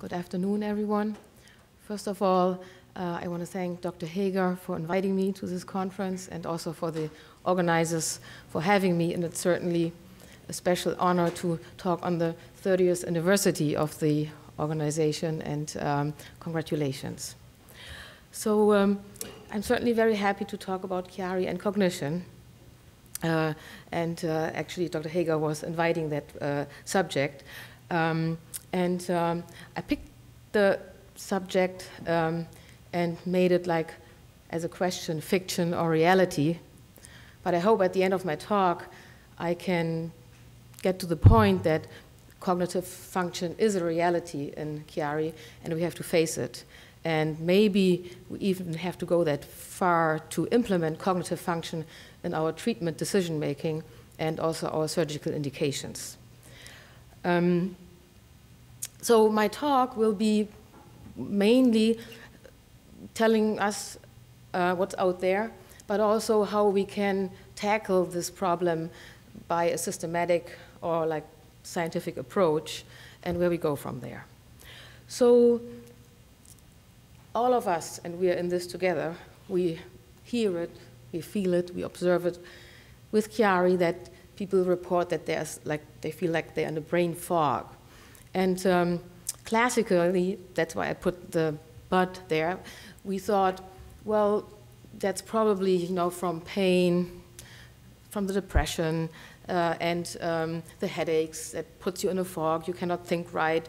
Good afternoon, everyone. First of all, I want to thank Dr. Hager for inviting me to this conference and also for the organizers for having me, and it's certainly a special honor to talk on the 30th anniversary of the organization, and congratulations. So I'm certainly very happy to talk about Chiari and cognition. Actually, Dr. Hager was inviting that subject. I picked the subject and made it like as a question, fiction or reality. But I hope at the end of my talk, I can get to the point that cognitive function is a reality in Chiari, and we have to face it. And maybe we even have to go that far to implement cognitive function in our treatment decision-making and also our surgical indications. So my talk will be mainly telling us what's out there, but also how we can tackle this problem by a systematic or like scientific approach, and where we go from there. So all of us, and we are in this together, we hear it, we feel it, we observe it with Chiari, that people report that there's like, they feel like they're in a brain fog. And classically, that's why I put the but there, we thought, well, that's probably, you know, from pain, from the depression, and the headaches that puts you in a fog, you cannot think right,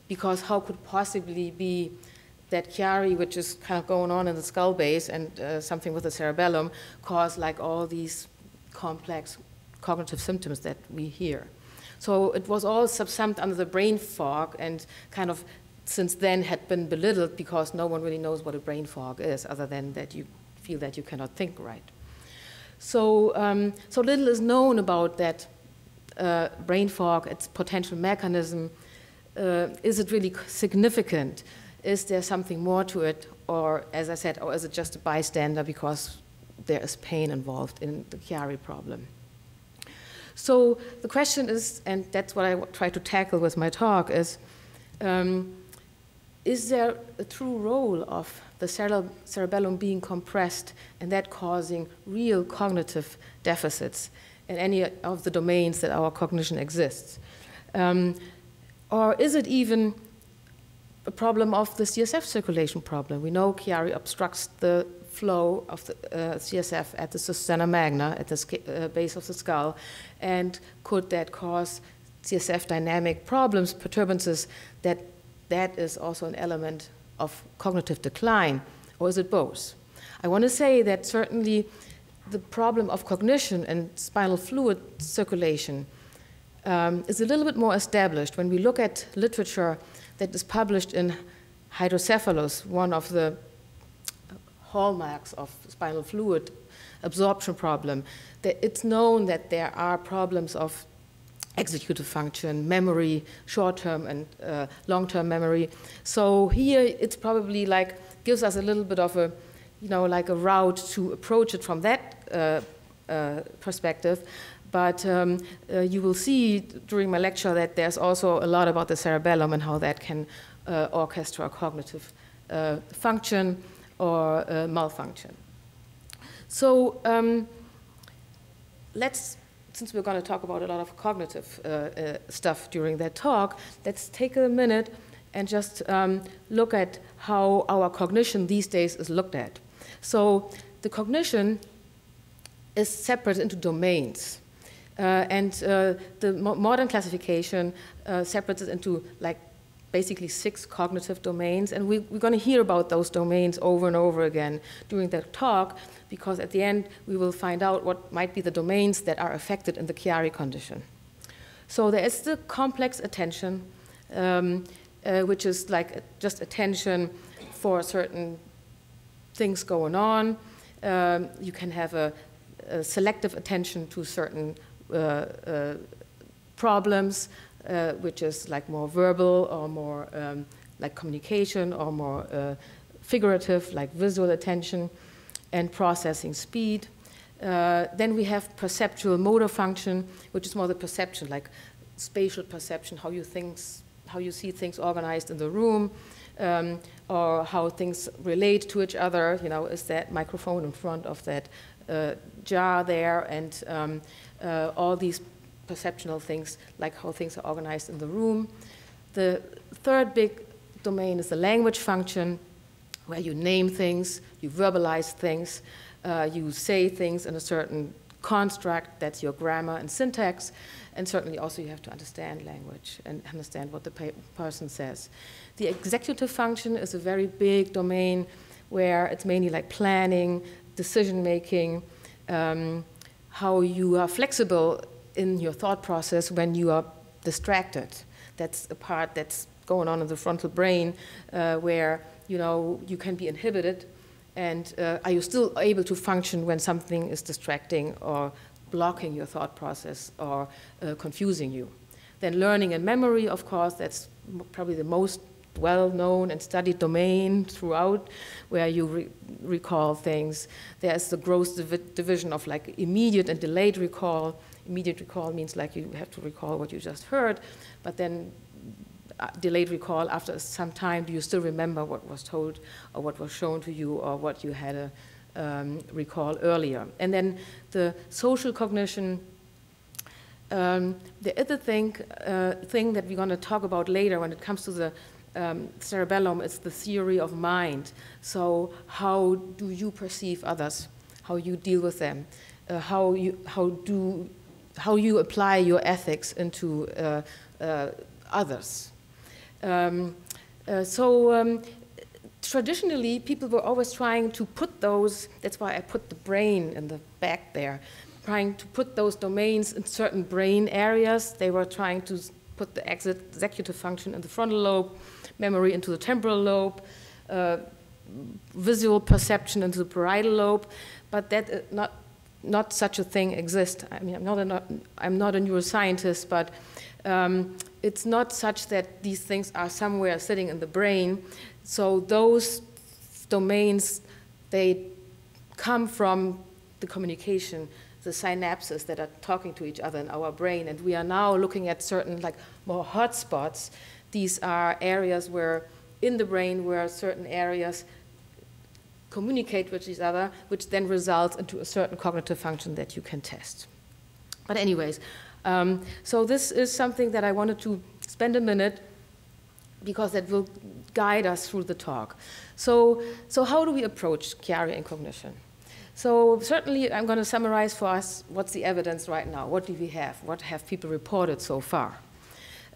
because how could possibly be that Chiari, which is kind of going on in the skull base and something with the cerebellum, cause like all these complex cognitive symptoms that we hear. So it was all subsumed under the brain fog, and kind of since then had been belittled because no one really knows what a brain fog is, other than that you feel that you cannot think right. So, so little is known about that brain fog, its potential mechanism. Is it really significant? Is there something more to it? Or, as I said, or is it just a bystander because there is pain involved in the Chiari problem? So the question is, and that's what I try to tackle with my talk, is there a true role of the cerebellum being compressed and that causing real cognitive deficits in any of the domains that our cognition exists? Or is it even a problem of the CSF circulation problem? We know Chiari obstructs the flow of the CSF at the sustaina magna, at the base of the skull, and could that cause CSF dynamic problems, perturbances, that is also an element of cognitive decline, or is it both? I want to say that certainly the problem of cognition and spinal fluid circulation is a little bit more established when we look at literature that is published in hydrocephalus, one of the hallmarks of spinal fluid absorption problem. That it's known that there are problems of executive function, memory, short-term and long-term memory. So here it's probably like gives us a little bit of a, you know, like a route to approach it from that perspective. But you will see during my lecture that there's also a lot about the cerebellum and how that can orchestra cognitive function or malfunction. So since we're going to talk about a lot of cognitive stuff during that talk, let's take a minute and just look at how our cognition these days is looked at. So the cognition is separate into domains. The modern classification separates it into like basically 6 cognitive domains, and we're going to hear about those domains over and over again during the talk, because at the end we will find out what might be the domains that are affected in the Chiari condition. So there is the complex attention, which is like just attention for certain things going on. You can have a selective attention to certain problems, which is like more verbal or more like communication, or more figurative, like visual attention and processing speed. Then we have perceptual motor function, which is more the perception, like spatial perception, how how you see things organized in the room, or how things relate to each other. You know, is that microphone in front of that jar there, and all these perceptual things, like how things are organized in the room. The third big domain is the language function, where you name things, you verbalize things, you say things in a certain construct. That's your grammar and syntax. And certainly also you have to understand language and understand what the person says. The executive function is a very big domain where it's mainly like planning, decision-making, how you are flexible in your thought process when you are distracted. That's a part that's going on in the frontal brain where, you know, you can be inhibited, and are you still able to function when something is distracting or blocking your thought process or confusing you. Then learning and memory, of course, that's probably the most well-known and studied domain throughout, where you recall things. There's the gross division of like immediate and delayed recall. Immediate recall means like you have to recall what you just heard, but then delayed recall, after some time, do you still remember what was told or what was shown to you or what you had recall earlier. And then the social cognition, the other thing that we're going to talk about later when it comes to the cerebellum, is the theory of mind. So how do you perceive others, how you deal with them, how you apply your ethics into others. Traditionally, people were always trying to put those, that's why I put the brain in the back there, trying to put those domains in certain brain areas. They were trying to put the executive function in the frontal lobe, memory into the temporal lobe, visual perception into the parietal lobe, but that not such a thing exists. I mean, I'm not a neuroscientist, but it's not such that these things are somewhere sitting in the brain. So those domains, they come from the communication, the synapses that are talking to each other in our brain. And we are now looking at certain like more hotspots. These are areas where in the brain where certain areas communicate with each other, which then results into a certain cognitive function that you can test. But anyways, so this is something that I wanted to spend a minute, because that will guide us through the talk. So how do we approach Chiari and cognition? So certainly I'm going to summarize for us what's the evidence right now, what do we have, what have people reported so far,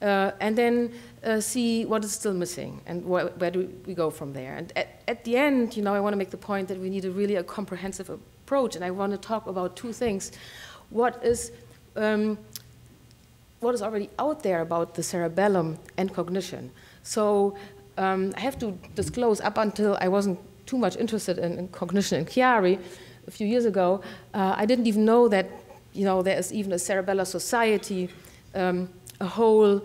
and then see what is still missing and where do we go from there. And at the end, you know, I want to make the point that we need a comprehensive approach, and I want to talk about two things. What is already out there about the cerebellum and cognition. So I have to disclose, up until I wasn't too much interested in cognition in Chiari a few years ago, I didn't even know that, you know, there is even a cerebellar society, a whole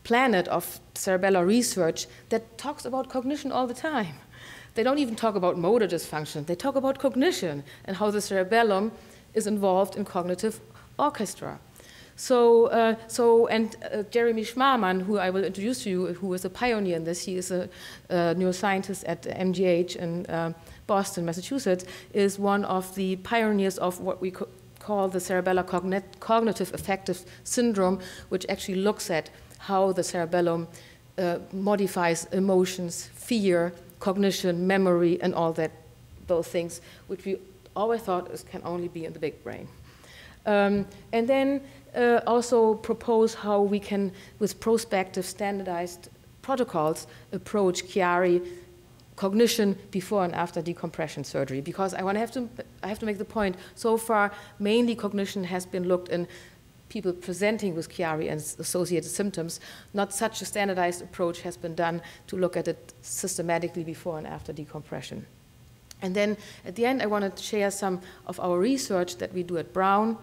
planet of cerebellar research that talks about cognition all the time. They don't even talk about motor dysfunction. They talk about cognition and how the cerebellum is involved in cognitive orchestra. So, Jeremy Schmarman, who I will introduce to you, who is a pioneer in this, he is a neuroscientist at MGH in Boston, Massachusetts, is one of the pioneers of what we call the cerebellar cognitive affective syndrome, which actually looks at how the cerebellum modifies emotions, fear, cognition, memory, and all that, those things, which we always thought can only be in the big brain. And then also propose how we can, with prospective standardized protocols, approach Chiari cognition before and after decompression surgery. Because I have to make the point, so far, mainly cognition has been looked in people presenting with Chiari and associated symptoms. Not such a standardized approach has been done to look at it systematically before and after decompression. And then at the end, I wanted to share some of our research that we do at Brown,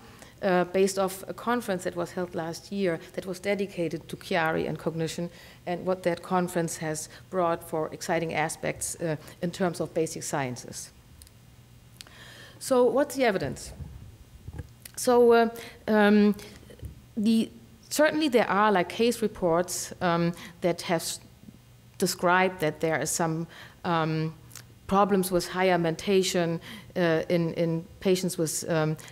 based off a conference that was held last year that was dedicated to Chiari and cognition, and what that conference has brought for exciting aspects in terms of basic sciences. So what's the evidence? So the certainly there are like case reports that have described that there is some problems with higher mentation in patients with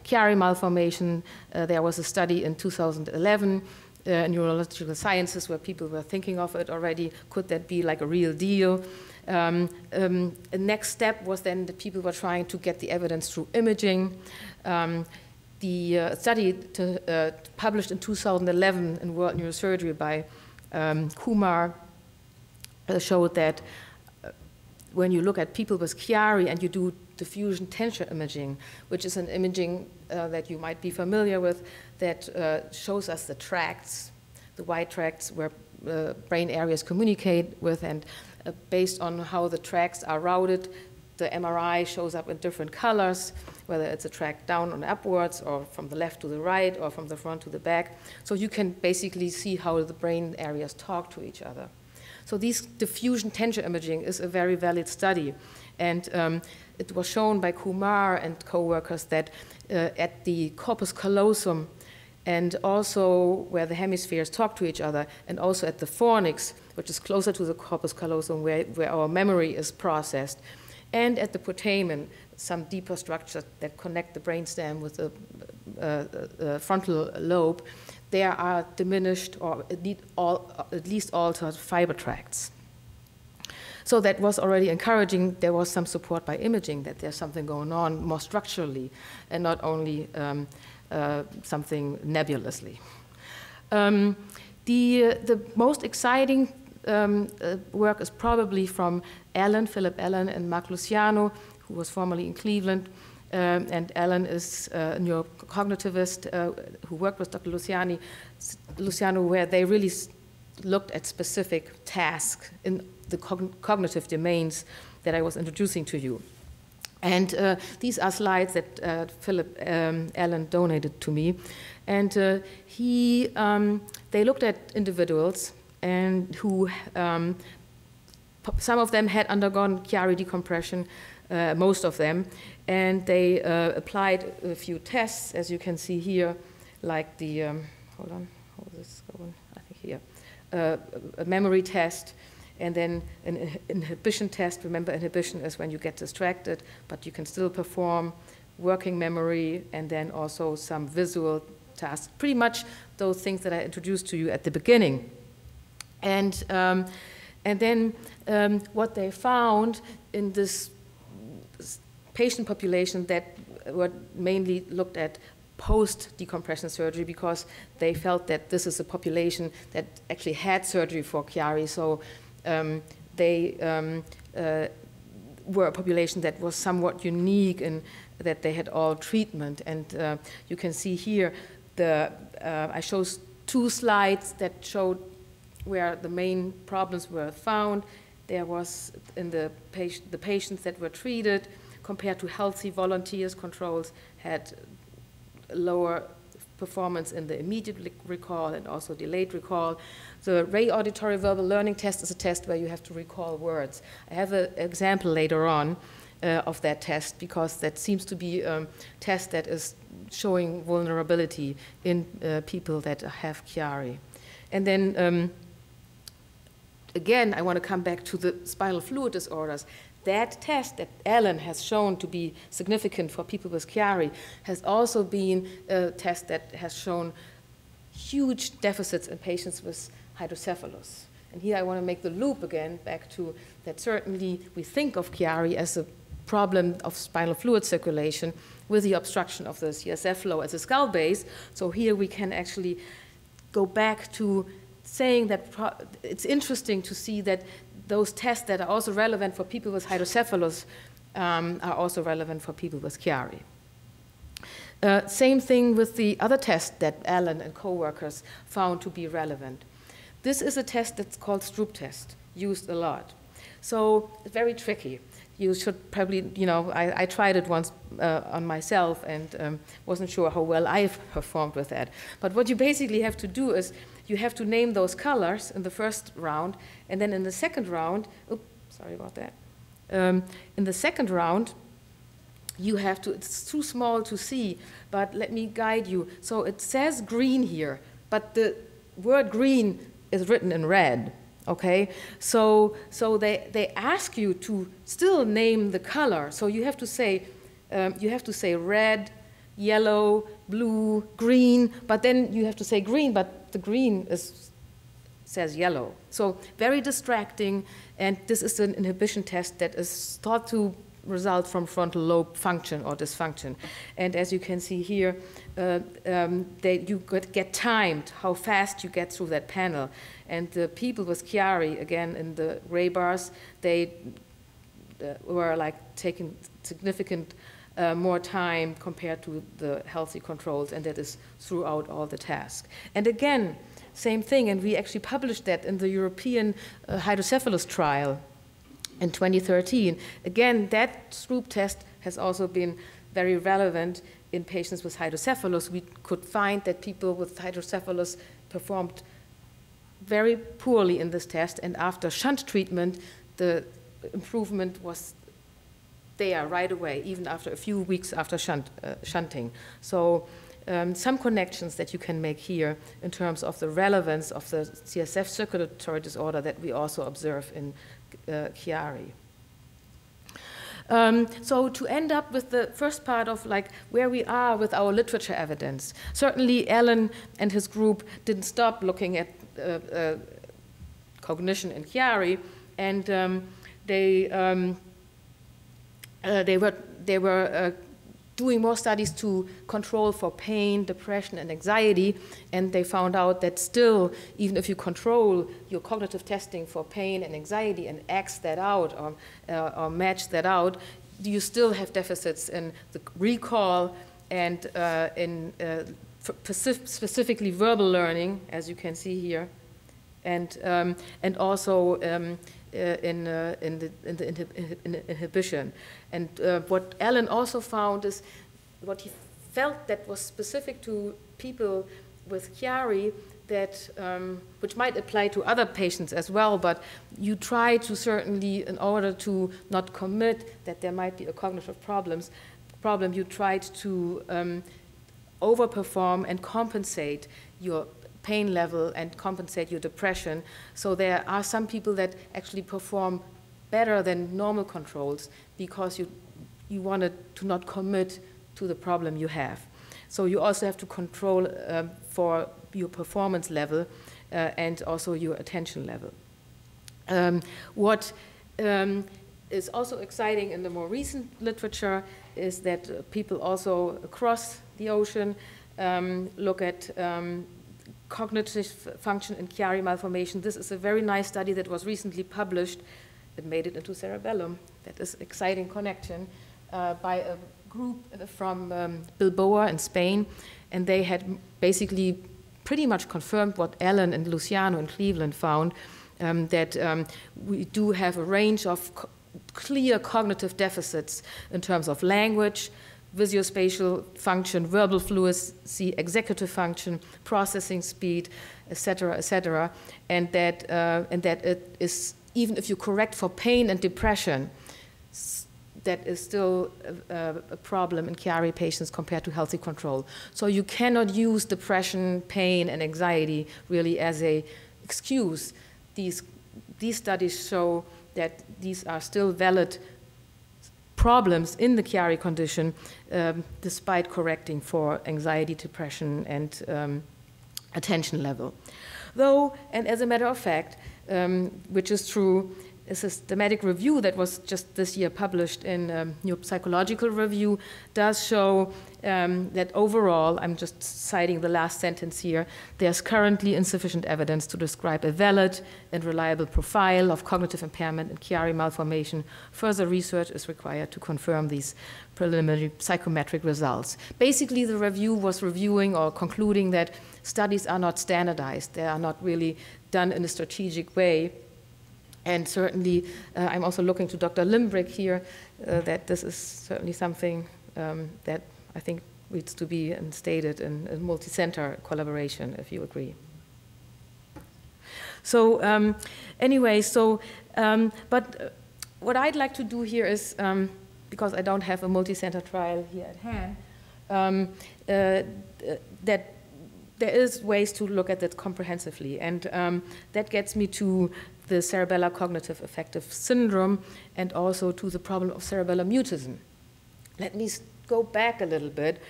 Chiari malformation. There was a study in 2011 in neurological sciences where people were thinking of it already. Could that be like a real deal? The next step was then that people were trying to get the evidence through imaging. The study published in 2011 in World Neurosurgery by Kumar showed that when you look at people with Chiari and you do diffusion tensor imaging, which is an imaging that you might be familiar with, that shows us the tracts, the white tracts where brain areas communicate with, and based on how the tracts are routed, the MRI shows up in different colors, whether it's a tract down and upwards, or from the left to the right, or from the front to the back. So you can basically see how the brain areas talk to each other. So this diffusion tensor imaging is a very valid study. And it was shown by Kumar and co-workers that at the corpus callosum, and also where the hemispheres talk to each other, and also at the fornix, which is closer to the corpus callosum, where our memory is processed, and at the putamen, some deeper structures that connect the brainstem with the frontal lobe, there are diminished or at least altered fiber tracts. So that was already encouraging. There was some support by imaging that there's something going on more structurally and not only something nebulously. The most exciting work is probably from Philip Allen and Mark Luciano, who was formerly in Cleveland. And Allen is a neurocognitivist who worked with Dr. Luciano, where they really looked at specific tasks in the cognitive domains that I was introducing to you. And these are slides that Philip Allen donated to me. And they looked at individuals and who, some of them had undergone Chiari decompression, most of them, and they applied a few tests, as you can see here, like the, hold on, how is this going? I think here, a memory test, and then an inhibition test. Remember, inhibition is when you get distracted, but you can still perform working memory, and then also some visual tasks, pretty much those things that I introduced to you at the beginning. And then what they found in this patient population that were mainly looked at post-decompression surgery, because they felt that this is a population that actually had surgery for Chiari, so they were a population that was somewhat unique in that they had all treatment. And you can see here, I chose two slides that showed where the main problems were found. There was in the patients that were treated compared to healthy volunteers, controls had lower performance in the immediate recall and also delayed recall. The Ray Auditory Verbal Learning Test is a test where you have to recall words. I have an example later on of that test, because that seems to be a test that is showing vulnerability in people that have Chiari. And then again, I want to come back to the spinal fluid disorders. That test that Allen has shown to be significant for people with Chiari has also been a test that has shown huge deficits in patients with hydrocephalus. And here I want to make the loop again back to that certainly we think of Chiari as a problem of spinal fluid circulation with the obstruction of the CSF flow as a skull base. So here we can actually go back to saying that it's interesting to see that those tests that are also relevant for people with hydrocephalus are also relevant for people with Chiari. Same thing with the other test that Allen and co-workers found to be relevant. This is a test that's called Stroop test, used a lot. So it's very tricky. You should probably, you know, I tried it once on myself and wasn't sure how well I performed with that. But what you basically have to do is you have to name those colors in the first round, and then in the second round, oops, sorry about that. In the second round, you have to, it's too small to see, but let me guide you. So it says green here, but the word green is written in red. Okay, so they ask you to still name the color. So you have to say red, yellow, blue, green, but then you have to say green, but the green says yellow. So very distracting, and this is an inhibition test that is thought to result from frontal lobe function or dysfunction. And as you can see here, you get timed how fast you get through that panel. And the people with Chiari, again in the gray bars, they were like taking significant more time compared to the healthy controls, and that is throughout all the tasks. And again, same thing, and we actually published that in the European hydrocephalus trial in 2013. Again, that Stroop test has also been very relevant in patients with hydrocephalus. We could find that people with hydrocephalus performed very poorly in this test, and after shunt treatment, the improvement was there right away, even after a few weeks after shunting. So some connections that you can make here in terms of the relevance of the CSF circulatory disorder that we also observe in Chiari. So to end up with the first part of like where we are with our literature evidence, certainly Alan and his group didn't stop looking at cognition in Chiari, and they were doing more studies to control for pain, depression, and anxiety, and they found out that still, even if you control your cognitive testing for pain and anxiety and X that out or match that out, you still have deficits in the recall and specifically verbal learning, as you can see here, and also in the inhibition. And what Alan also found is what he felt that was specific to people with Chiari, that which might apply to other patients as well, but you try to certainly, in order to not commit that there might be a cognitive problem, you tried to overperform and compensate your pain level and compensate your depression. So there are some people that actually perform better than normal controls because you wanted to not commit to the problem you have. So you also have to control for your performance level and also your attention level. What is also exciting in the more recent literature is that people also across the ocean look at cognitive function in Chiari malformation. This is a very nice study that was recently published. It made it into Cerebellum. That is an exciting connection by a group from Bilbao in Spain, and they had basically pretty much confirmed what Alan and Luciano in Cleveland found, that we do have a range of clear cognitive deficits in terms of language, visuospatial function, verbal fluency, executive function, processing speed, etc., and that it is, even if you correct for pain and depression, that is still a problem in Chiari patients compared to healthy control. So you cannot use depression, pain, and anxiety really as an excuse. These studies show that these are still valid problems in the Chiari condition, despite correcting for anxiety, depression, and attention level. Though, and as a matter of fact, which is true, a systematic review that was just this year published in Neuropsychological Review does show that overall, I'm just citing the last sentence here, there's currently insufficient evidence to describe a valid and reliable profile of cognitive impairment in Chiari malformation. Further research is required to confirm these preliminary psychometric results. Basically, the review was reviewing or concluding that studies are not standardized. They are not really done in a strategic way. And certainly, I'm also looking to Dr. Limbrick here, that this is certainly something that I think needs to be stated in a multi-center collaboration, if you agree. So anyway, but what I'd like to do here is, because I don't have a multi-center trial here at hand, that there is ways to look at that comprehensively, and that gets me to the cerebellar cognitive affective syndrome and also to the problem of cerebellar mutism. Let me go back a little bit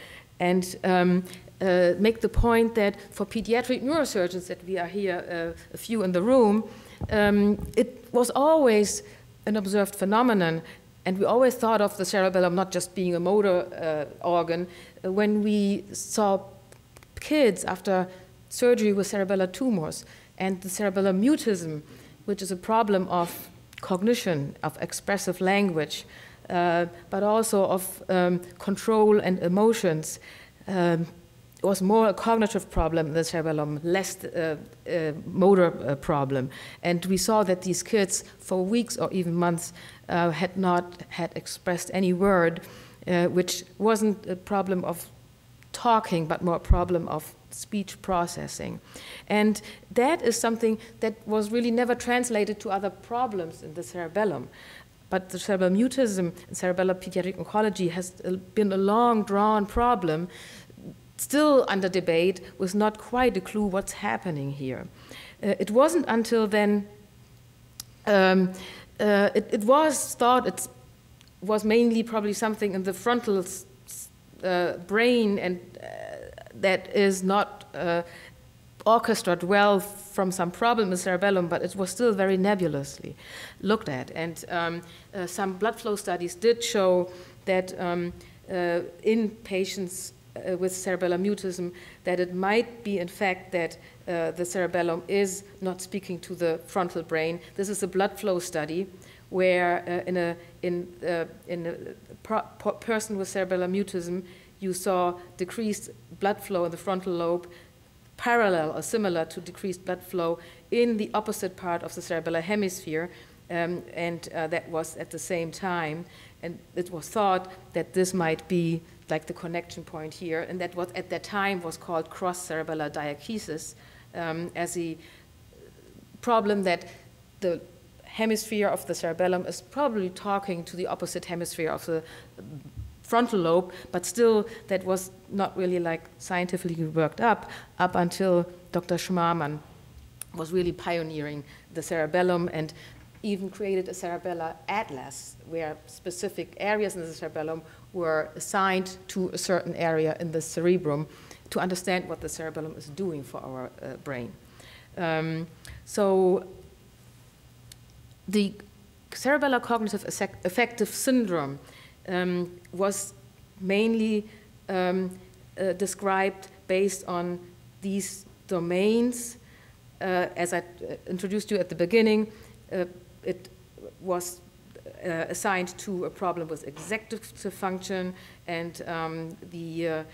and make the point that for pediatric neurosurgeons, that we are here a few in the room, it was always an observed phenomenon, and we always thought of the cerebellum not just being a motor organ. When we saw kids after surgery with cerebellar tumors and the cerebellar mutism, which is a problem of cognition, of expressive language, but also of control and emotions. It was more a cognitive problem in the cerebellum, less motor problem. And we saw that these kids, for weeks or even months, had not had expressed any word, which wasn't a problem of talking, but more a problem of speech processing. And that is something that was really never translated to other problems in the cerebellum. But the cerebellar mutism in cerebellar pediatric oncology has been a long drawn problem, still under debate, with not quite a clue what's happening here. It wasn't until then, it was thought it was mainly probably something in the frontal brain, and that is not orchestrated well from some problem in the cerebellum, but it was still very nebulously looked at. And some blood flow studies did show that in patients with cerebellar mutism, that it might be in fact that the cerebellum is not speaking to the frontal brain. This is a blood flow study where in a person with cerebellar mutism, you saw decreased blood flow in the frontal lobe, parallel or similar to decreased blood flow in the opposite part of the cerebellar hemisphere, and that was at the same time. And it was thought that this might be like the connection point here, and that what at that time was called cross-cerebellar diaschisis, as a problem that the hemisphere of the cerebellum is probably talking to the opposite hemisphere of the frontal lobe, but still that was not really like scientifically worked up until Dr. Schmarmann was really pioneering the cerebellum and even created a cerebellar atlas where specific areas in the cerebellum were assigned to a certain area in the cerebrum to understand what the cerebellum is doing for our brain. So the cerebellar cognitive affective syndrome was mainly described based on these domains. As I introduced you at the beginning, it was assigned to a problem with executive function, and the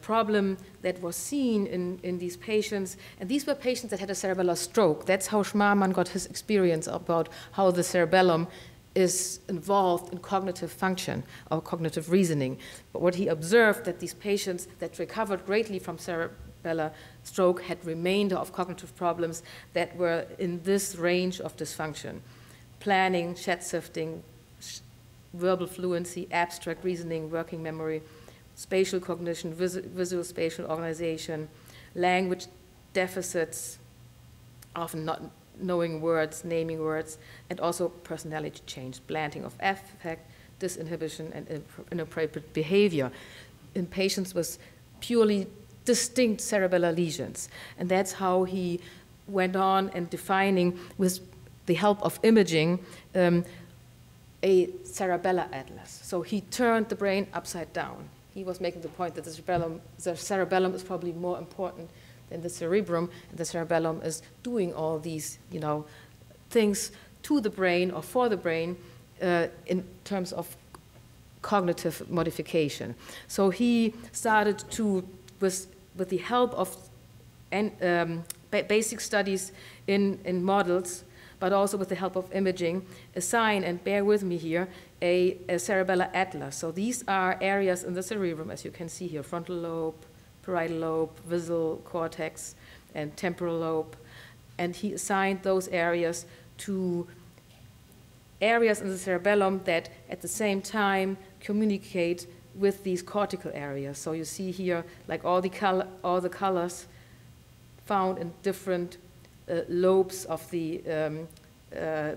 problem that was seen in these patients, and these were patients that had a cerebellar stroke. That's how Schmarmann got his experience about how the cerebellum is involved in cognitive function or cognitive reasoning. But what he observed that these patients that recovered greatly from cerebellar stroke had remainder of cognitive problems that were in this range of dysfunction: planning, shed shifting, verbal fluency, abstract reasoning, working memory, spatial cognition, visual spatial organization, language deficits, often not knowing words, naming words, and also personality change, blunting of affect, disinhibition, and inappropriate behavior in patients with purely distinct cerebellar lesions. And that's how he went on and defining, with the help of imaging, a cerebellar atlas. So he turned the brain upside down. He was making the point that the cerebellum is probably more important than the cerebrum, and the cerebellum is doing all these, things to the brain or for the brain in terms of cognitive modification. So he started to, with the help of basic studies in models, but also with the help of imaging, assign, and bear with me here, a cerebellar atlas. So these are areas in the cerebrum, as you can see here: frontal lobe, parietal lobe, visual cortex, and temporal lobe. And he assigned those areas to areas in the cerebellum that at the same time communicate with these cortical areas. So you see here, like all the colors found in different lobes of the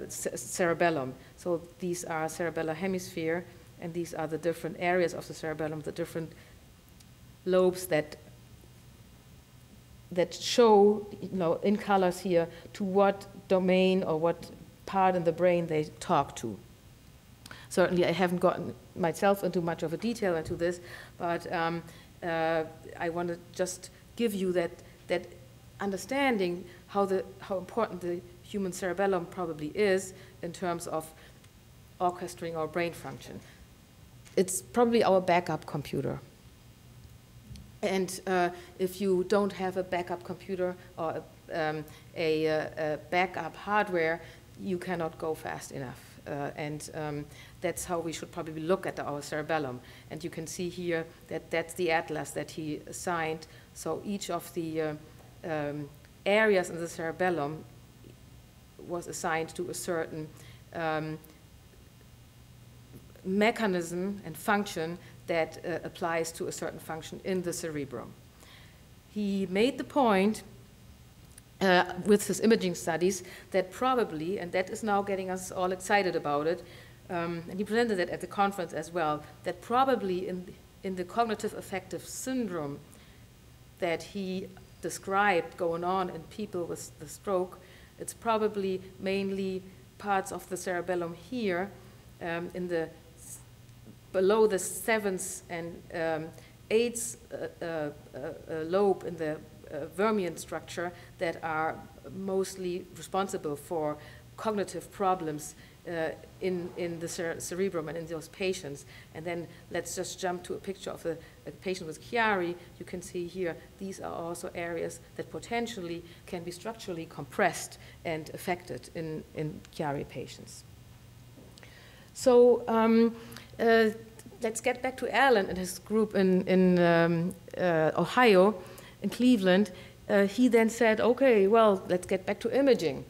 cerebellum. So these are cerebellar hemisphere, and these are the different areas of the cerebellum, the different lobes that show, in colors here, to what domain or what part in the brain they talk to. Certainly, I haven't gotten myself into much of a detail into this, but I want to just give you that understanding how important the human cerebellum probably is in terms of orchestrating our brain function. It's probably our backup computer. And if you don't have a backup computer or a backup hardware, you cannot go fast enough. That's how we should probably look at our cerebellum. And you can see here that that's the atlas that he assigned. So each of the areas in the cerebellum was assigned to a certain mechanism and function that applies to a certain function in the cerebrum. He made the point with his imaging studies that probably, and that is now getting us all excited about it, and he presented it at the conference as well, that probably in the cognitive affective syndrome that he described going on in people with the stroke, it's probably mainly parts of the cerebellum here below the 7th and 8th lobe in the vermian structure that are mostly responsible for cognitive problems in the cerebrum and in those patients. And then let's just jump to a picture of a patient with Chiari. You can see here, these are also areas that potentially can be structurally compressed and affected in Chiari patients. So let's get back to Alan and his group in Ohio, in Cleveland. He then said, okay, well, let's get back to imaging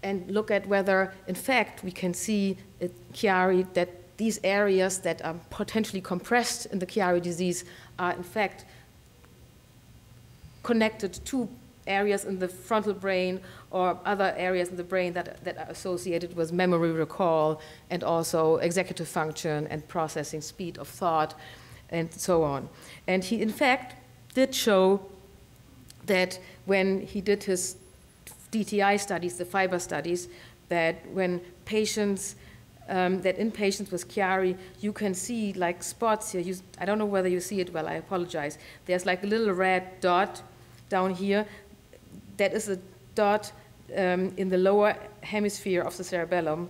and look at whether, in fact, we can see at Chiari that these areas that are potentially compressed in the Chiari disease are, in fact, connected to areas in the frontal brain or other areas in the brain that are associated with memory recall and also executive function and processing speed of thought and so on. And he, in fact, did show that when he did his DTI studies, the fiber studies, that when patients, that in patients with Chiari, you can see like spots here. I don't know whether you see it well, I apologize. There's like a little red dot down here. That is a dot in the lower hemisphere of the cerebellum,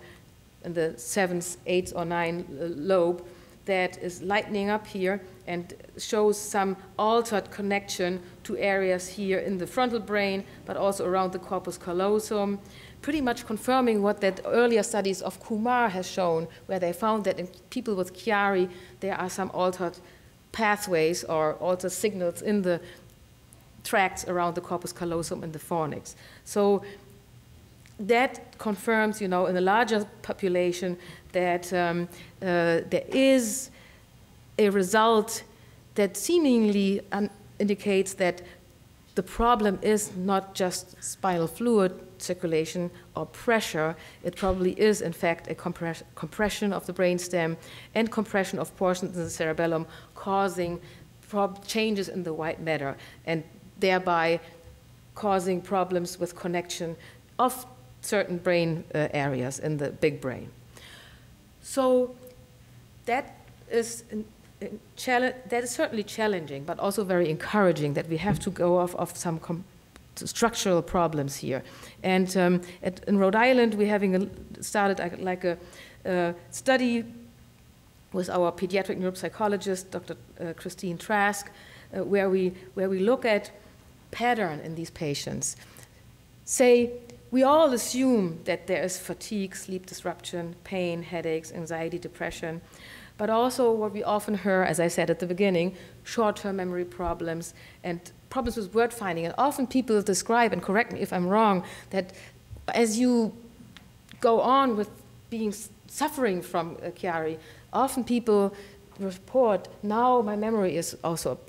in the 7th, 8th, or 9th lobe, that is lightening up here and shows some altered connection to areas here in the frontal brain, but also around the corpus callosum, pretty much confirming what that earlier studies of Kumar has shown, where they found that in people with Chiari, there are some altered pathways or altered signals in the tracts around the corpus callosum and the fornix. So that confirms, in a larger population that there is a result that seemingly indicates that the problem is not just spinal fluid circulation or pressure. It probably is, in fact, a compression of the brainstem and compression of portions in the cerebellum, causing changes in the white matter and thereby causing problems with connection of certain brain areas in the big brain. So that is certainly challenging, but also very encouraging that we have to go off of some structural problems here. And in Rhode Island, we're started like a study with our pediatric neuropsychologist, Dr. Christine Trask, where we look at pattern in these patients. Say, we all assume that there is fatigue, sleep disruption, pain, headaches, anxiety, depression, but also what we often hear, as I said at the beginning, short-term memory problems and problems with word finding. And often people describe, and correct me if I'm wrong, that as you go on with suffering from Chiari, often people report, now my memory is also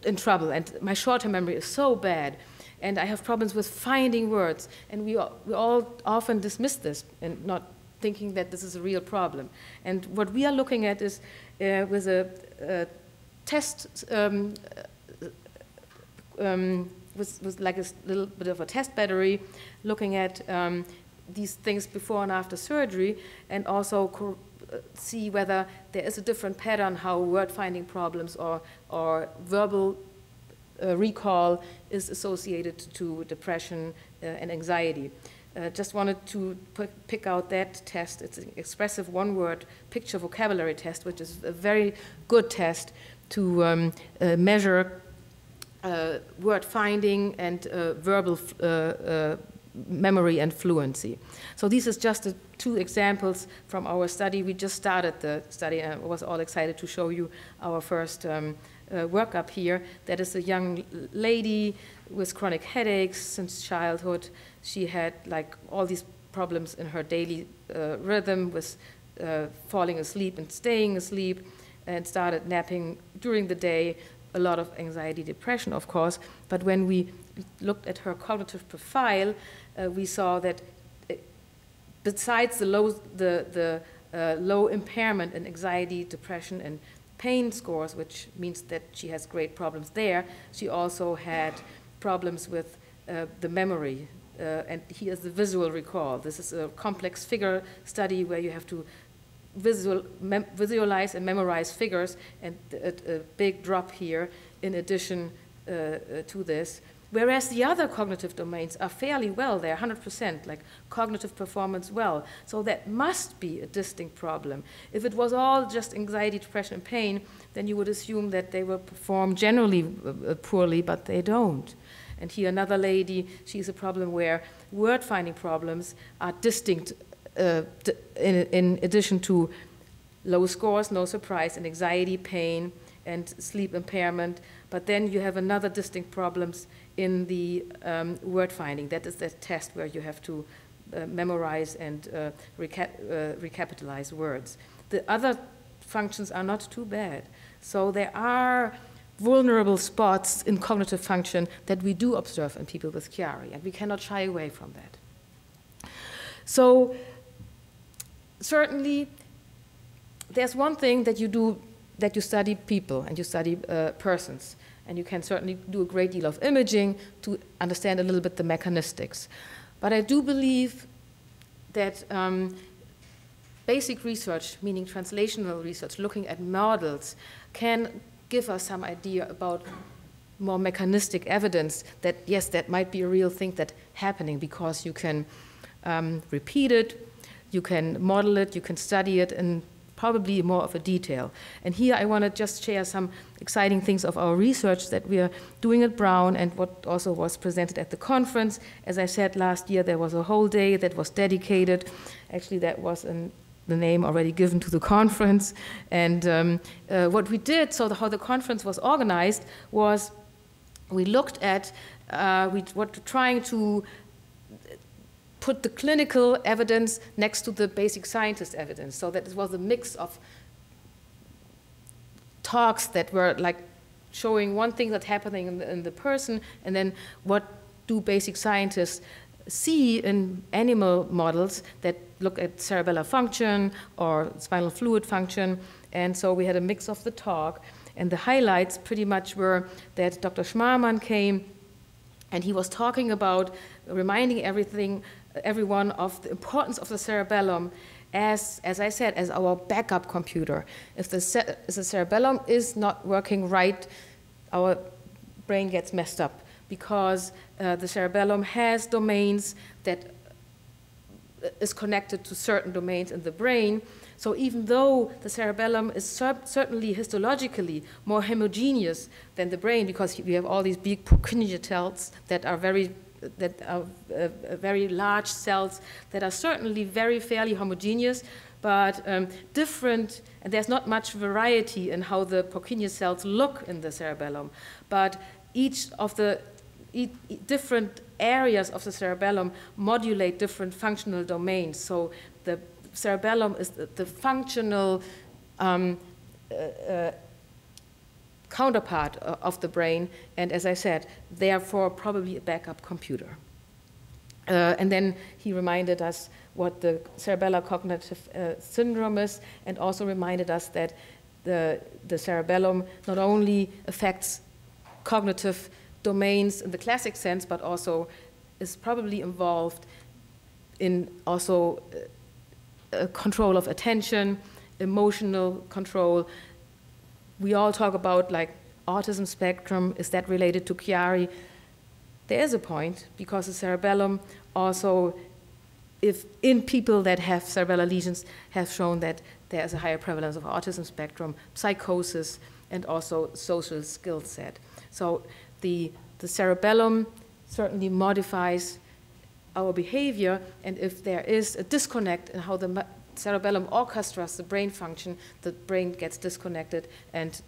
in trouble, and my short-term memory is so bad, and I have problems with finding words, and we all often dismiss this and not thinking that this is a real problem. And what we are looking at is with a test, with like a little bit of a test battery, looking at these things before and after surgery, and also see whether there is a different pattern how word-finding problems or verbal recall is associated to depression and anxiety. Just wanted to pick out that test. It's an expressive one-word picture vocabulary test, which is a very good test to measure word finding and verbal memory and fluency. So these is just two examples from our study. We just started the study, and I was all excited to show you our first workup here. That is a young lady with chronic headaches since childhood. She had like all these problems in her daily rhythm with falling asleep and staying asleep, and started napping during the day. A lot of anxiety, depression, of course. But when we looked at her cognitive profile, we saw that besides the low impairment in anxiety, depression, and pain scores, which means that she has great problems there, she also had problems with the memory. And here's the visual recall. This is a complex figure study where you have to visualize and memorize figures, and a big drop here in addition to this. Whereas the other cognitive domains are fairly well, they're 100%, like cognitive performance well. So that must be a distinct problem. If it was all just anxiety, depression, and pain, then you would assume that they will perform generally poorly, but they don't. And here another lady, she's a problem where word-finding problems are distinct in addition to low scores, no surprise, and anxiety, pain, and sleep impairment. But then you have another distinct problems in the word finding. That is the test where you have to memorize and recapitalize words. The other functions are not too bad. So there are vulnerable spots in cognitive function that we do observe in people with Chiari, and we cannot shy away from that. So certainly, there's one thing that you do, that you study people and you study persons, and you can certainly do a great deal of imaging to understand a little bit the mechanistics. But I do believe that basic research, meaning translational research, looking at models, can give us some idea about more mechanistic evidence that, yes, that might be a real thing that's happening, because you can repeat it, you can model it, you can study it in probably more of a detail. And here I want to just share some exciting things of our research that we are doing at Brown, and what also was presented at the conference. As I said, last year there was a whole day that was dedicated. Actually, that was the name already given to the conference. And what we did, so how the conference was organized, was we looked at, we were trying to put the clinical evidence next to the basic scientist evidence, so that it was a mix of talks that were like showing one thing that's happening in the person, and then what do basic scientists see in animal models that look at cerebellar function or spinal fluid function. And so we had a mix of the talk, and the highlights pretty much were that Dr. Schmarman came, and he was talking about reminding everyone of the importance of the cerebellum as I said, as our backup computer. If the cerebellum is not working right, our brain gets messed up, because the cerebellum has domains that is connected to certain domains in the brain. So even though the cerebellum is certainly histologically more homogeneous than the brain, because we have all these big Purkinje cells that are very large cells that are certainly very fairly homogeneous, but different, and there's not much variety in how the Purkinje cells look in the cerebellum. But each of the different areas of the cerebellum modulate different functional domains. So the cerebellum is the functional counterpart of the brain, and as I said, therefore probably a backup computer. And then he reminded us what the cerebellar cognitive syndrome is, and also reminded us that the cerebellum not only affects cognitive domains in the classic sense, but also is probably involved in also control of attention, emotional control. We all talk about like autism spectrum. Is that related to Chiari? There is a point, because the cerebellum also, if in people that have cerebellar lesions, have shown that there is a higher prevalence of autism spectrum, psychosis, and also social skill set. So the cerebellum certainly modifies our behavior, and if there is a disconnect in how the cerebellum orchestras the brain function, the brain gets disconnected, and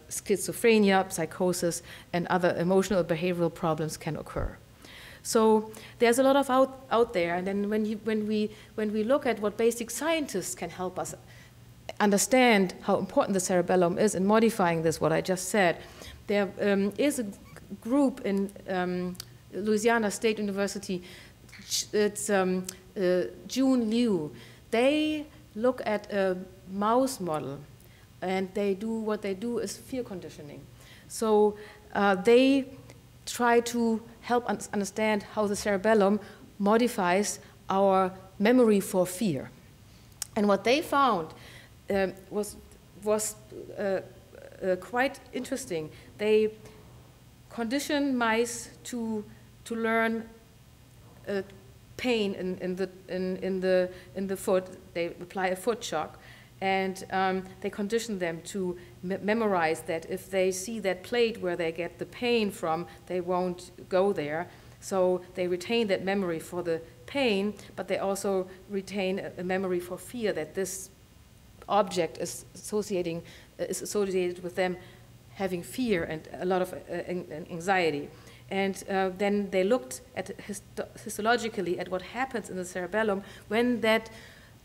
schizophrenia, psychosis, and other emotional behavioral problems can occur. So there's a lot of out there, and then when we look at what basic scientists can help us understand how important the cerebellum is in modifying this, what I just said, there is a group in Louisiana State University. It's June Liu. They look at a mouse model, and what they do is fear conditioning. So they try to help us understand how the cerebellum modifies our memory for fear. And what they found was quite interesting. They condition mice to learn pain in the foot. They apply a foot shock, and they condition them to memorize that if they see that plate where they get the pain from, they won't go there. So they retain that memory for the pain, but they also retain a memory for fear, that this object is associated with them having fear and a lot of anxiety. And then they looked at histologically at what happens in the cerebellum when that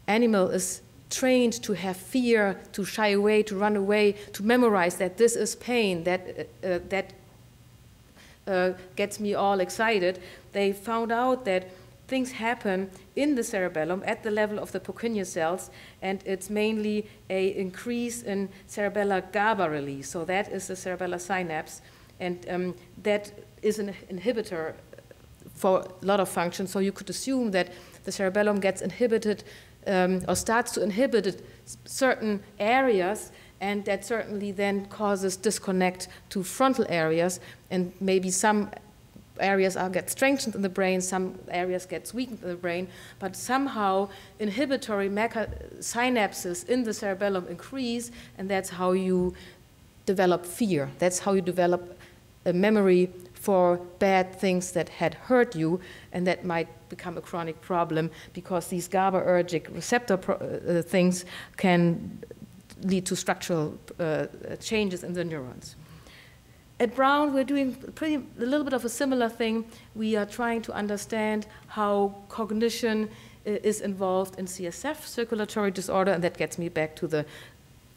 animal is trained to have fear, to shy away, to run away, to memorize that this is pain, that gets me all excited. They found out that things happen in the cerebellum at the level of the Purkinje cells, and it's mainly an increase in cerebellar GABA release. So that is the cerebellar synapse, and that is an inhibitor for a lot of functions. So you could assume that the cerebellum gets inhibited or starts to inhibit certain areas, and that certainly then causes disconnect to frontal areas, and maybe some areas get strengthened in the brain, some areas get weakened in the brain, but somehow inhibitory synapses in the cerebellum increase, and that's how you develop fear. That's how you develop a memory for bad things that had hurt you, and that might become a chronic problem because these GABAergic receptor things can lead to structural changes in the neurons. At Brown, we're doing a little bit of a similar thing. We are trying to understand how cognition is involved in CSF circulatory disorder, and that gets me back to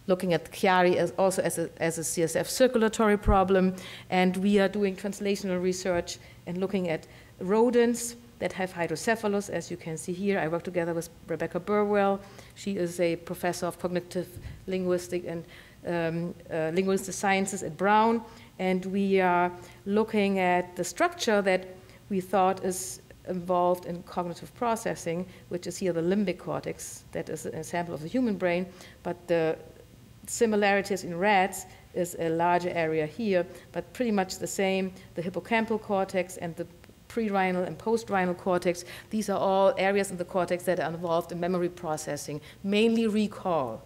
looking at Chiari as a CSF circulatory problem. And we are doing translational research and looking at rodents that have hydrocephalus, as you can see here. I work together with Rebecca Burwell. She is a professor of cognitive linguistic and linguistic sciences at Brown. And we are looking at the structure that we thought is involved in cognitive processing, which is here the limbic cortex. That is an sample of the human brain, but the similarities in rats is a larger area here, but pretty much the same. The hippocampal cortex and the pre-rhinal and post-rhinal cortex, these are all areas in the cortex that are involved in memory processing, mainly recall.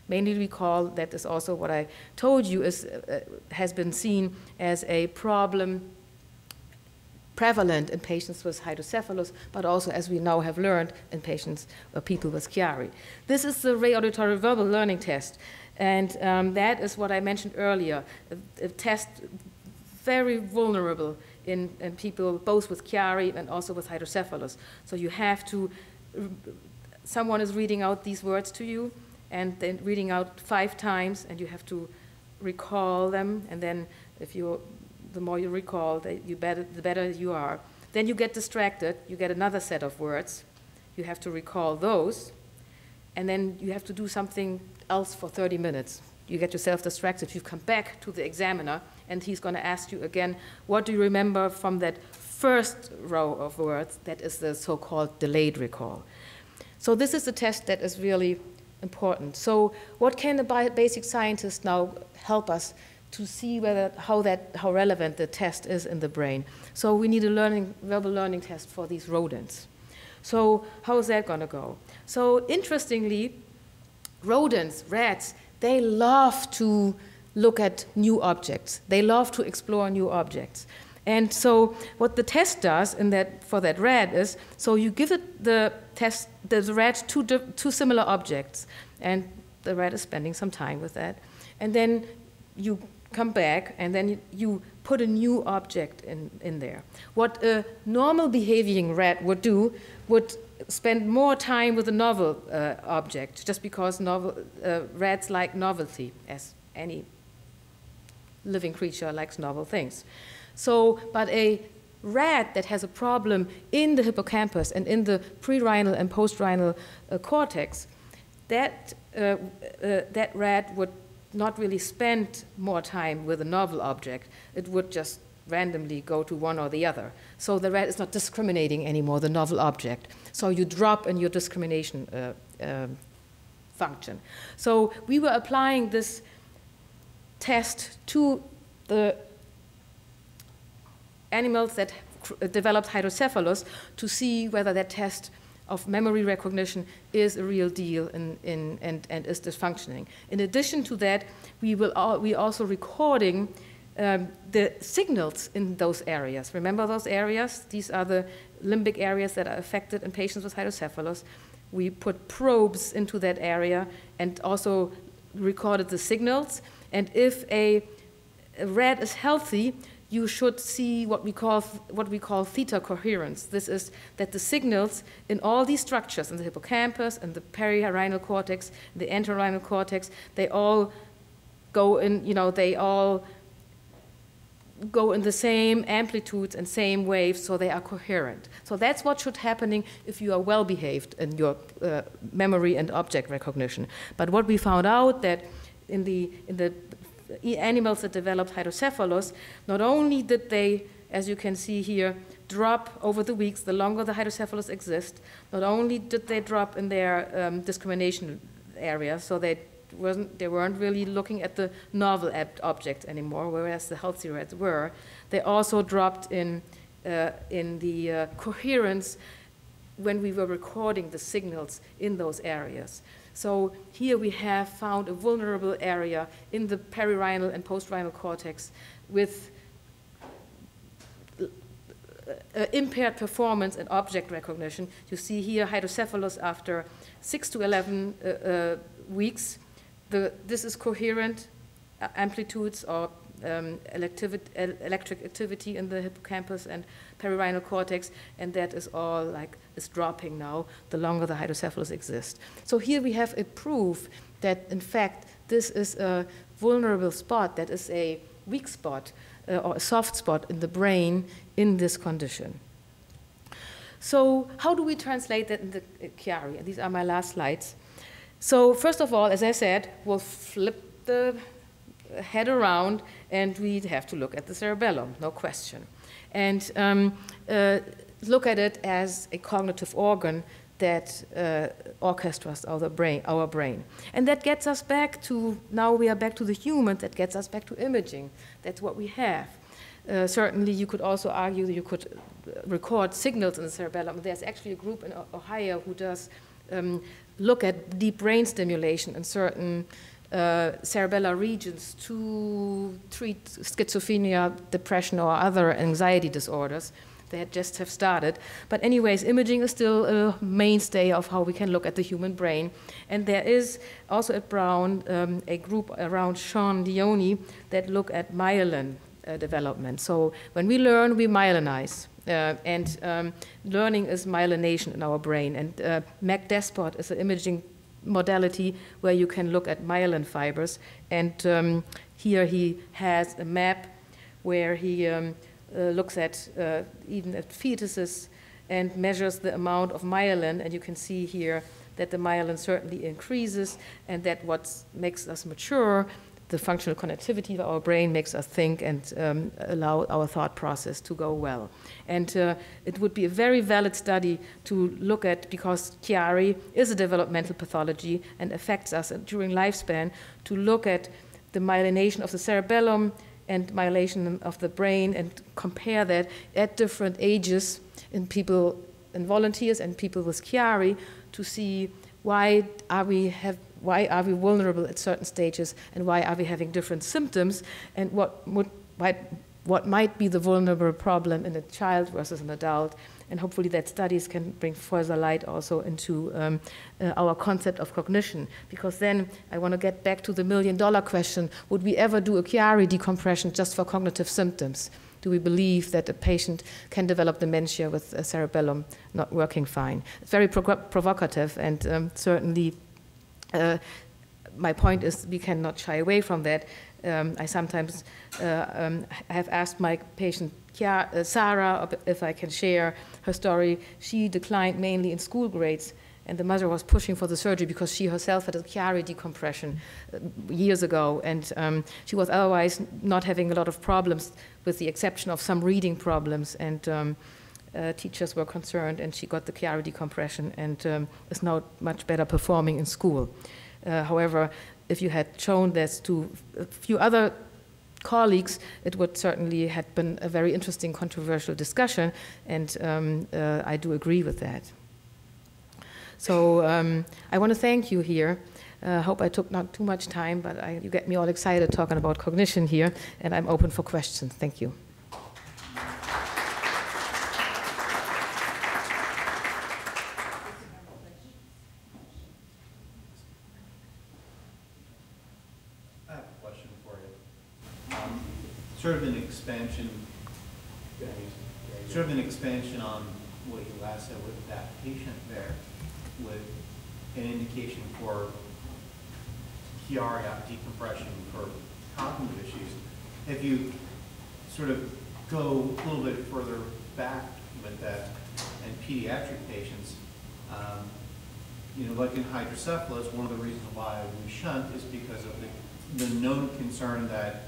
Mainly recall, that is also what I told you has been seen as a problem prevalent in patients with hydrocephalus, but also, as we now have learned, in patients or people with Chiari. This is the Ray Auditory Verbal Learning Test, and that is what I mentioned earlier, a test very vulnerable in people both with Chiari and also with hydrocephalus. So you have to, someone is reading out these words to you, and then reading out 5 times, and you have to recall them, and then the more you recall, the better you are. Then you get distracted, you get another set of words, you have to recall those, and then you have to do something else for 30 minutes. You get yourself distracted, you come back to the examiner, and he's going to ask you again, what do you remember from that first row of words? That is the so-called delayed recall. So this is the test that is really important. So what can the basic scientist now help us to see how relevant the test is in the brain? So we need a verbal learning test for these rodents. So how is that going to go? So interestingly, rodents, rats, they love to look at new objects. They love to explore new objects. And so what the test does for that rat is, so you give it the rat two similar objects, and the rat is spending some time with that. And then you come back, and then you put a new object in there. What a normal behaving rat would do would spend more time with a novel object, just because rats like novelty, as any living creature likes novel things. So, but a rat that has a problem in the hippocampus and in the pre-rhinal and post-rhinal cortex, that rat would not really spend more time with a novel object. It would just randomly go to one or the other. So the rat is not discriminating anymore, the novel object. So you drop in your discrimination function. So we were applying this test to the animals that developed hydrocephalus to see whether that test of memory recognition is a real deal and is dysfunctioning. In addition to that, we also recording the signals in those areas. Remember those areas? These are the limbic areas that are affected in patients with hydrocephalus. We put probes into that area and also recorded the signals. And if a rat is healthy, you should see what we call theta coherence. This is that the signals in all these structures, in the hippocampus, and the perirhinal cortex, the entorhinal cortex, they all go in, they all go in the same amplitudes and same waves, so they are coherent. So that's what should happening if you are well behaved in your memory and object recognition. But what we found out that in the animals that developed hydrocephalus, not only did they, as you can see here, drop over the weeks, the longer the hydrocephalus exists, not only did they drop in their discrimination area, so they weren't really looking at the novel objects anymore, whereas the healthy rats were. They also dropped in the coherence when we were recording the signals in those areas. So here we have found a vulnerable area in the perirhinal and post-rhinal cortex with impaired performance and object recognition. You see here hydrocephalus after 6 to 11 weeks. This is coherent amplitudes or electric activity in the hippocampus and perirhinal cortex, and that is all is dropping now the longer the hydrocephalus exists. So here we have a proof that in fact this is a vulnerable spot, that is a weak spot or a soft spot in the brain in this condition. So how do we translate that in the Chiari? And these are my last slides. So first of all, as I said, we'll flip the head around and we have to look at the cerebellum, no question. And look at it as a cognitive organ that orchestrates our brain. And that gets us back to, now we are back to the human, that gets us back to imaging. That's what we have. Certainly you could also argue that you could record signals in the cerebellum. There's actually a group in Ohio who does look at deep brain stimulation in certain cerebellar regions to treat schizophrenia, depression, or other anxiety disorders. They just have started. But anyways, imaging is still a mainstay of how we can look at the human brain. And there is also at Brown a group around Sean Leone that look at myelin development. So when we learn, we myelinize. And learning is myelination in our brain. And Mac Despot is an imaging modality where you can look at myelin fibers. And here he has a map where he looks at even at fetuses and measures the amount of myelin. And you can see here that the myelin certainly increases, and that what makes us mature, the functional connectivity of our brain, makes us think and allow our thought process to go well. And it would be a very valid study to look at, because Chiari is a developmental pathology and affects us during lifespan, to look at the myelination of the cerebellum and myelination of the brain and compare that at different ages in people, in volunteers and people with Chiari, to see why are we vulnerable at certain stages, and why are we having different symptoms, and what might be the vulnerable problem in a child versus an adult. And hopefully that studies can bring further light also into our concept of cognition. Because then I want to get back to the million-dollar question: would we ever do a Chiari decompression just for cognitive symptoms? Do we believe that a patient can develop dementia with a cerebellum not working fine? It's very provocative, and certainly my point is we cannot shy away from that. I sometimes have asked my patient Sarah if I can share her story. She declined mainly in school grades, and the mother was pushing for the surgery because she herself had a Chiari decompression years ago, and she was otherwise not having a lot of problems, with the exception of some reading problems, and teachers were concerned, and she got the Chiari decompression and is now much better performing in school. However, if you had shown this to a few other colleagues, it would certainly have been a very interesting, controversial discussion, and I do agree with that. So I want to thank you here. I hope I took not too much time, but you get me all excited talking about cognition here, and I'm open for questions. Thank you. I have a question for you. Sort of an expansion on what you last said with that patient there, with an indication for Chiari decompression for cognitive issues. If you sort of go a little bit further back with that in pediatric patients, you know, like in hydrocephalus, one of the reasons why we shunt is because of the known concern that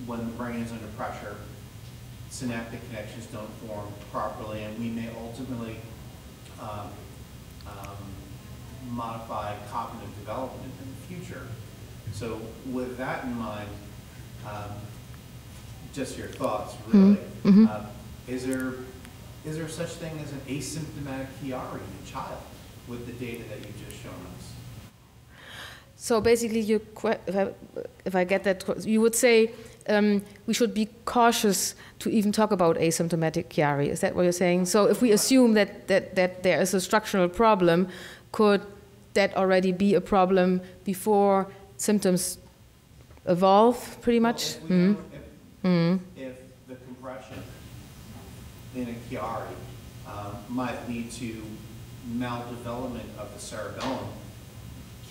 when the brain is under pressure, synaptic connections don't form properly, and we may ultimately modify cognitive development in the future. So with that in mind, just your thoughts, really. Mm-hmm. Is there such thing as an asymptomatic Chiari in a child with the data that you've just shown us? So basically, if I get that, you would say we should be cautious to even talk about asymptomatic Chiari. Is that what you're saying? So if we assume that there is a structural problem, could that already be a problem before symptoms evolve, pretty much? Well, if the compression in a Chiari might lead to maldevelopment of the cerebellum,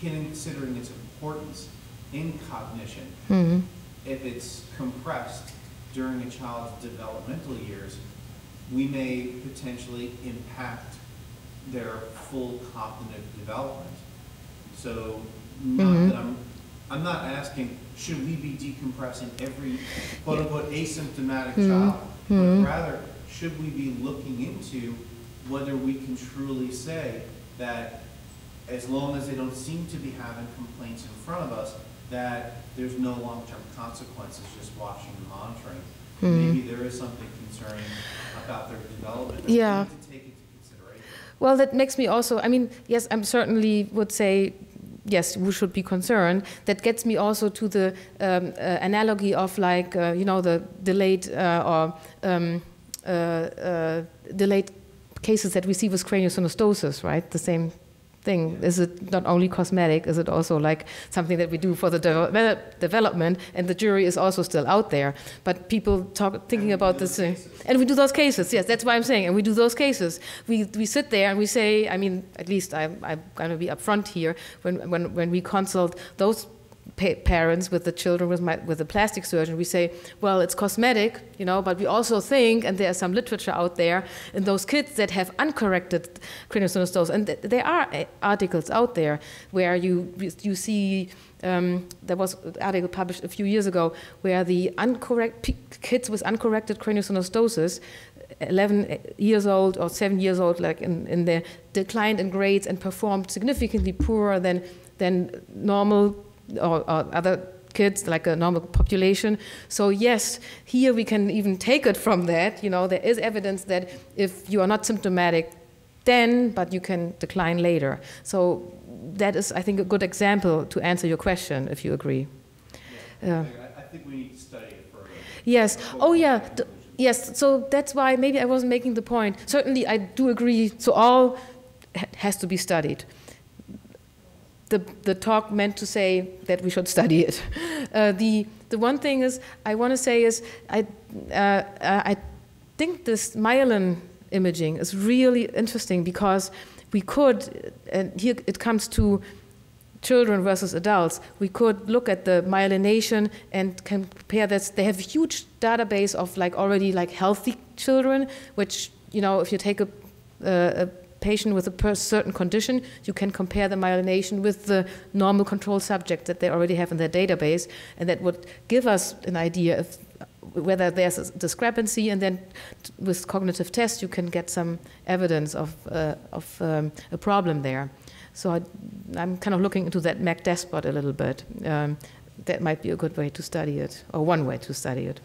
considering its importance in cognition, if it's compressed during a child's developmental years, we may potentially impact their full cognitive development. So I'm not asking, should we be decompressing every quote-unquote asymptomatic child, but rather, should we be looking into whether we can truly say that as long as they don't seem to be having complaints in front of us, that there's no long-term consequences just watching and monitoring. Maybe there is something concerning about their development that we need to take into consideration. Well, that makes me also, I mean, yes, I certainly would say, yes, we should be concerned. That gets me also to the analogy of, like, you know, the delayed delayed cases that we see with craniosynostosis, right? The same thing. Is it not only cosmetic, is it also like something that we do for the development, and the jury is also still out there. But people thinking about this, and we do those cases, yes, that's why I'm saying, and we do those cases. We sit there and we say, I mean, at least I'm going to be upfront here, when we consult those parents with the children with the plastic surgeon, we say, well, it's cosmetic, you know, but we also think, and there's some literature out there, in those kids that have uncorrected craniosynostosis, and there are articles out there where you see, there was an article published a few years ago where the kids with uncorrected craniosynostosis, 11 years old or 7 years old, like in their declined in grades and performed significantly poorer than normal or other kids, like a normal population. So yes, here we can even take it from that. You know, there is evidence that if you are not symptomatic then, but you can decline later. So that is, I think, a good example to answer your question, if you agree. Yeah, I think we need to study it further. Yes. Oh yeah. Yes. So that's why maybe I wasn't making the point. Certainly, I do agree. So all has to be studied. The talk meant to say that we should study it. The one thing is I want to say is I think this myelin imaging is really interesting because we could, and here it comes to children versus adults, we could look at the myelination and compare this. They have a huge database of like already like healthy children, which, you know, if you take a patient with a certain condition, you can compare the myelination with the normal control subject that they already have in their database, and that would give us an idea of whether there's a discrepancy, and then with cognitive tests you can get some evidence of a problem there. So I'm kind of looking into that MAC despot a little bit. That might be a good way to study it, or one way to study it.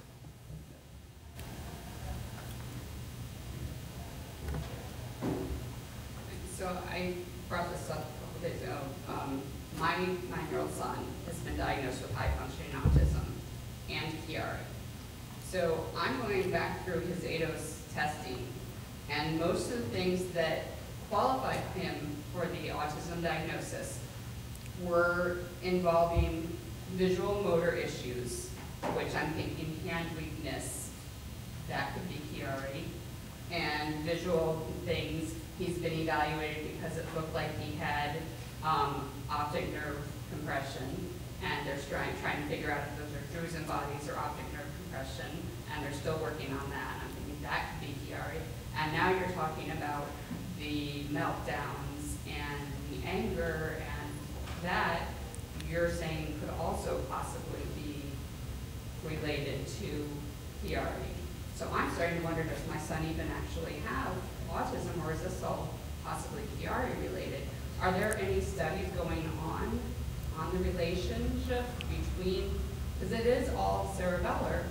I brought this up a couple days ago. My 9-year-old son has been diagnosed with high-functioning autism and Chiari. So I'm going back through his ADOS testing, and most of the things that qualified him for the autism diagnosis were involving visual motor issues, which I'm thinking hand weakness, that could be Chiari, and visual things. He's been evaluated because it looked like he had optic nerve compression, and they're trying to figure out if those are Drusen bodies or optic nerve compression, and they're still working on that. I'm thinking that could be Chiari. And now you're talking about the meltdowns and the anger, and that you're saying could also possibly be related to Chiari. So I'm starting to wonder, does my son even actually have autism, or is this all possibly Chiari related? Are there any studies going on the relationship between, because it is all cerebellar,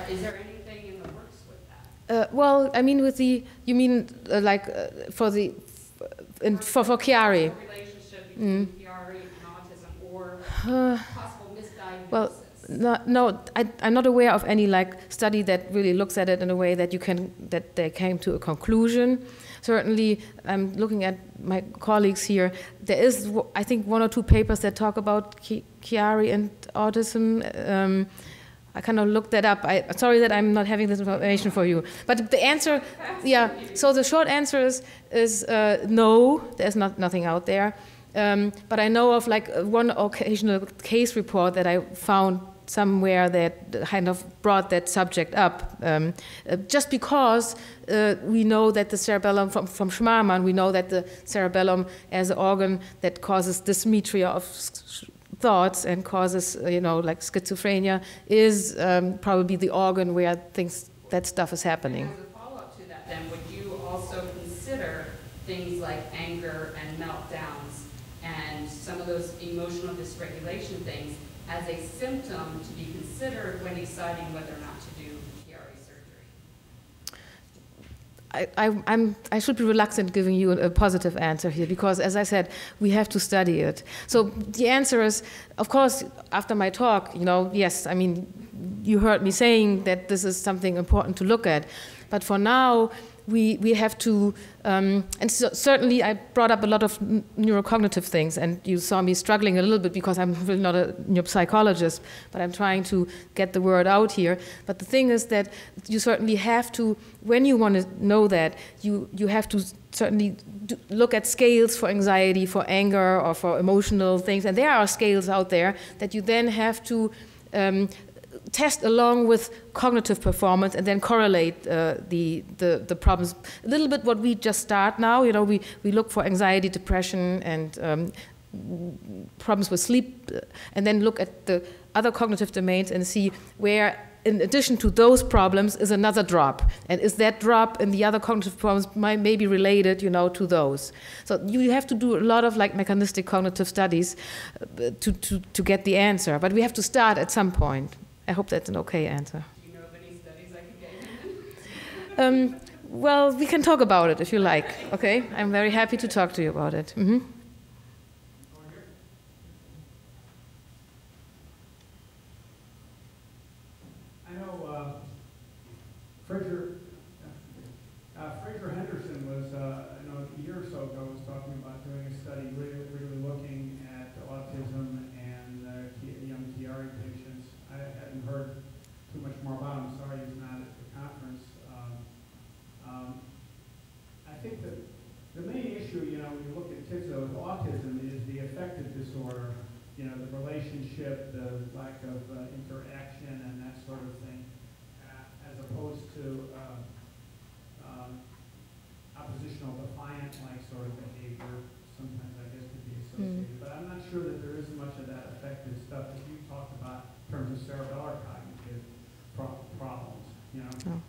is there anything in the works with that? Well, I mean, with the, you mean for the, for Chiari? The relationship between Chiari and autism, or possible misdiagnosis? Well, no, I'm not aware of any like study that really looks at it in a way that that they came to a conclusion. Certainly, I'm looking at my colleagues here. There is, I think, 1 or 2 papers that talk about Chiari and autism. I kind of looked that up. Sorry that I'm not having this information for you. But the answer, yeah. So the short answer is no. There's nothing out there. But I know of like one occasional case report that I found somewhere that kind of brought that subject up. Just because we know that the cerebellum, from Schmarman, we know that the cerebellum as an organ that causes dysmetria of thoughts and causes, you know, like schizophrenia, is probably the organ where that stuff is happening. As a follow-up to that, then, would you also consider things like anger and meltdowns and some of those emotional dysregulation things as a symptom to be considered when deciding whether or not to do Chiari surgery? I should be reluctant giving you a positive answer here because, as I said, we have to study it. So the answer is, of course, after my talk, you know, yes, I mean, you heard me saying that this is something important to look at. But for now, we have to, and so certainly I brought up a lot of neurocognitive things, and you saw me struggling a little bit because I'm really not a neuropsychologist, but I'm trying to get the word out here. But the thing is that you certainly have to, when you want to know that, you have to certainly look at scales for anxiety, for anger, or for emotional things, and there are scales out there that you then have to test along with cognitive performance and then correlate the problems. A little bit what we just start now, you know, we look for anxiety, depression, and problems with sleep, and then look at the other cognitive domains and see where, in addition to those problems, is another drop. And is that drop in the other cognitive problems may be related, you know, to those. So you have to do a lot of like mechanistic cognitive studies to get the answer. But we have to start at some point. I hope that's an okay answer. Do you know of any studies I could get in? Well, we can talk about it if you like, okay? I'm very happy to talk to you about it. Mm-hmm. I know Fraser Henderson was, I know a year or so ago, was talking about doing a study really looking at autism and young Chiari patients. I hadn't heard too much more about him. Sorry he's not at the conference. I think that the main issue, you know, when you look at kids with autism is the affective disorder, you know, the relationship, the lack of interaction and that sort of thing, as opposed to oppositional defiant-like sort of behavior, sometimes I guess could be associated. But I'm not sure that there is much of that affective stuff that you talked about in terms of cerebellar cognitive problems, you know.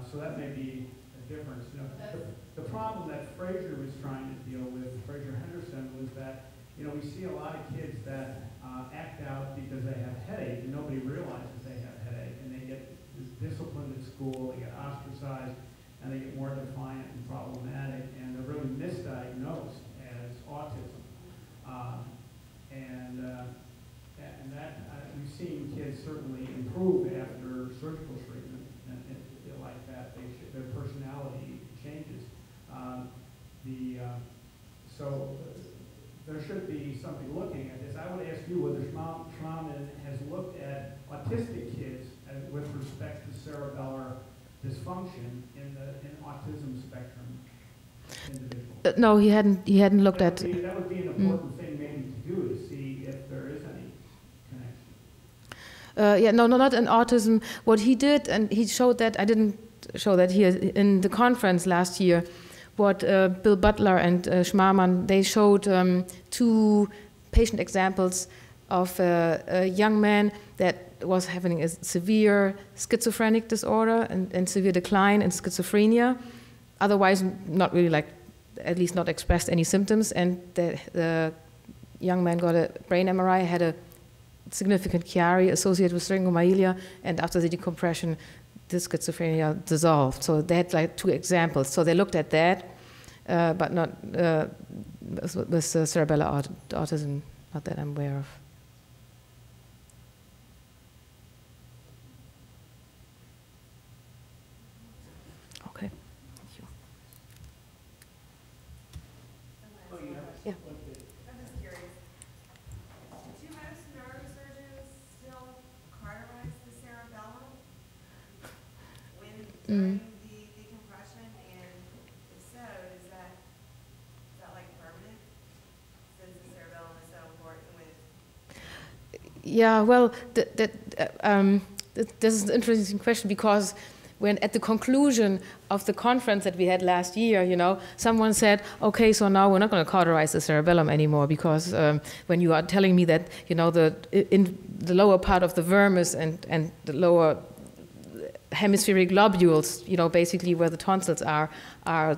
So that may be a difference. You know, the problem that Fraser was trying to deal with, Fraser Henderson, was that, you know, we see a lot of kids that act out because they have headache, and nobody realizes they have headache, and they get disciplined at school, they get ostracized, and they get more defiant and problematic, and they're really misdiagnosed as autism. And that we've seen kids certainly improve after surgical treatment, and like that, their personality changes. So there should be something looking at this. I would ask you whether Schmaumann has looked at autistic kids with respect to cerebellar dysfunction in autism spectrum individuals. No, he hadn't looked at. That would be an important thing maybe to do, to see if there is any connection. Yeah, no, not in autism. What he did, and he showed that, I didn't show that here in the conference last year, what Bill Butler and Schmaumann, they showed 2 patient examples of a young man that was having a severe schizophrenic disorder and severe decline in schizophrenia, otherwise not really, like, at least not expressed any symptoms, and the young man got a brain MRI, had a significant Chiari associated with Syringomyelia, and after the decompression, the schizophrenia dissolved. So they had like 2 examples. So they looked at that, but not with cerebellar autism, not that I'm aware of. Okay, thank you. Yeah. I'm just curious. Do most neurosurgeons still cauterize the cerebellum during the decompression? And if so, is that like permanent? Since the cerebellum is so important with. Yeah, well, this is an interesting question, because when at the conclusion of the conference that we had last year, you know, someone said, okay, so now we're not going to cauterize the cerebellum anymore, because when you are telling me that, you know, in the lower part of the vermis and the lower hemispheric lobules, you know, basically where the tonsils are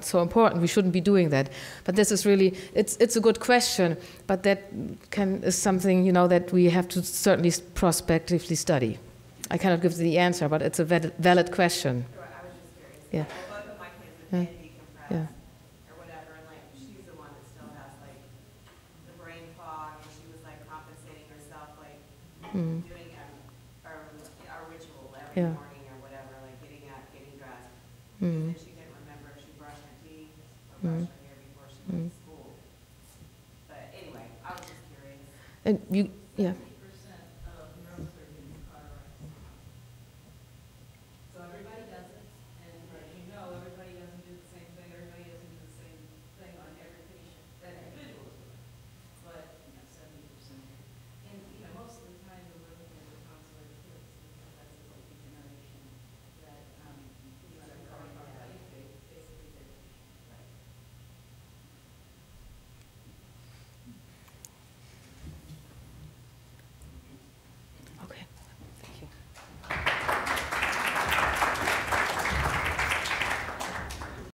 so important, we shouldn't be doing that. But this is really, it's a good question, but that is something, you know, that we have to certainly prospectively study. I cannot give the answer, but it's a valid question. Sure, I was just curious. Yeah. Both of my kids have been decompressed or whatever, and like she's the one that still has like the brain fog, and she was like compensating herself, like doing a ritual every morning or whatever, like getting up, getting dressed. And freshman year before she went to school. But anyway, I was just curious. And you, yeah.